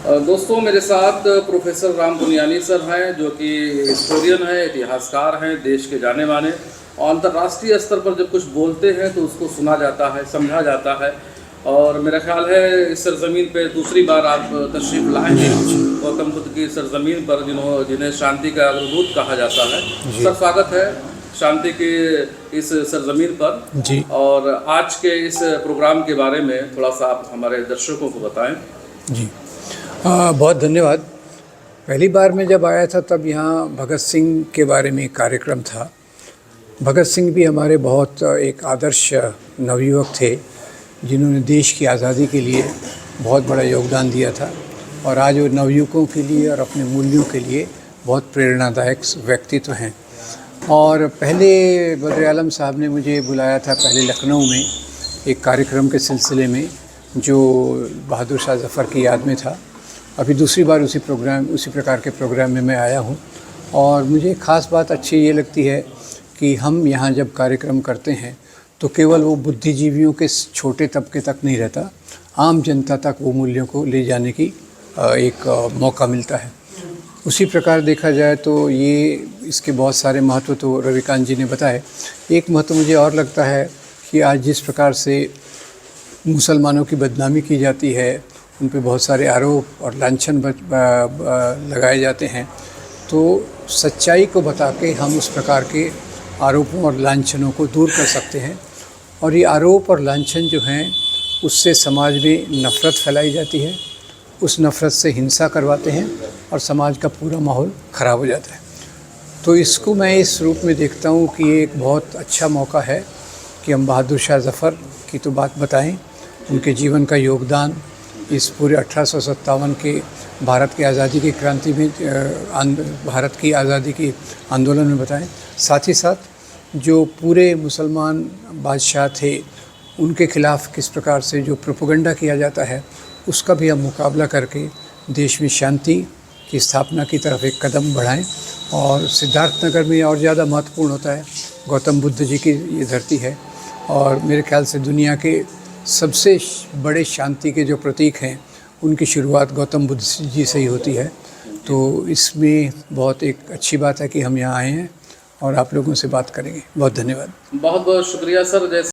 दोस्तों, मेरे साथ प्रोफेसर राम पुनियानी सर हैं, जो कि हिस्टोरियन हैं, इतिहासकार हैं, देश के जाने माने। और अंतर्राष्ट्रीय स्तर पर जब कुछ बोलते हैं तो उसको सुना जाता है, समझा जाता है। और मेरा ख्याल है इस सरजमीन पे दूसरी बार आप तशरीफ़ लाए हैं, गौतम बुद्ध की सरजमीन पर, जिन्हें शांति का अग्रदूत कहा जाता है। सर, स्वागत है शांति की इस सरजमीन पर जी। और आज के इस प्रोग्राम के बारे में थोड़ा सा आप हमारे दर्शकों को बताएं। जी, बहुत धन्यवाद। पहली बार मैं जब आया था तब यहाँ भगत सिंह के बारे में एक कार्यक्रम था। भगत सिंह भी हमारे बहुत एक आदर्श नवयुवक थे, जिन्होंने देश की आज़ादी के लिए बहुत बड़ा योगदान दिया था और आज वो नवयुवकों के लिए और अपने मूल्यों के लिए बहुत प्रेरणादायक व्यक्तित्व हैं। और पहले बद्र आलम साहब ने मुझे बुलाया था पहले लखनऊ में एक कार्यक्रम के सिलसिले में, जो बहादुर शाह ज़फ़र की याद में था। अभी दूसरी बार उसी प्रकार के प्रोग्राम में मैं आया हूँ और मुझे ख़ास बात अच्छी ये लगती है कि हम यहाँ जब कार्यक्रम करते हैं तो केवल वो बुद्धिजीवियों के छोटे तबके तक नहीं रहता, आम जनता तक वो मूल्यों को ले जाने की एक मौका मिलता है। उसी प्रकार देखा जाए तो ये इसके बहुत सारे महत्व तो रविकांत जी ने बताए। एक महत्व मुझे और लगता है कि आज जिस प्रकार से मुसलमानों की बदनामी की जाती है, उन पे बहुत सारे आरोप और लांछन लगाए जाते हैं, तो सच्चाई को बता के हम उस प्रकार के आरोपों और लांछनों को दूर कर सकते हैं। और ये आरोप और लांछन जो हैं, उससे समाज में नफ़रत फैलाई जाती है, उस नफ़रत से हिंसा करवाते हैं और समाज का पूरा माहौल ख़राब हो जाता है। तो इसको मैं इस रूप में देखता हूँ कि ये एक बहुत अच्छा मौका है कि हम बहादुर शाह ज़फ़र की तो बात बताएं, उनके जीवन का योगदान इस पूरे 1857 के भारत की आज़ादी की क्रांति में, भारत की आज़ादी की आंदोलन में बताएं। साथ ही साथ जो पूरे मुसलमान बादशाह थे, उनके ख़िलाफ़ किस प्रकार से जो प्रोपेगेंडा किया जाता है, उसका भी हम मुकाबला करके देश में शांति की स्थापना की तरफ एक कदम बढ़ाएं। और सिद्धार्थनगर में और ज़्यादा महत्वपूर्ण होता है, गौतम बुद्ध जी की ये धरती है और मेरे ख्याल से दुनिया के सबसे बड़े शांति के जो प्रतीक हैं, उनकी शुरुआत गौतम बुद्ध जी से ही होती है। तो इसमें बहुत एक अच्छी बात है कि हम यहाँ आए हैं और आप लोगों से बात करेंगे। बहुत धन्यवाद। बहुत बहुत शुक्रिया सर। जैसे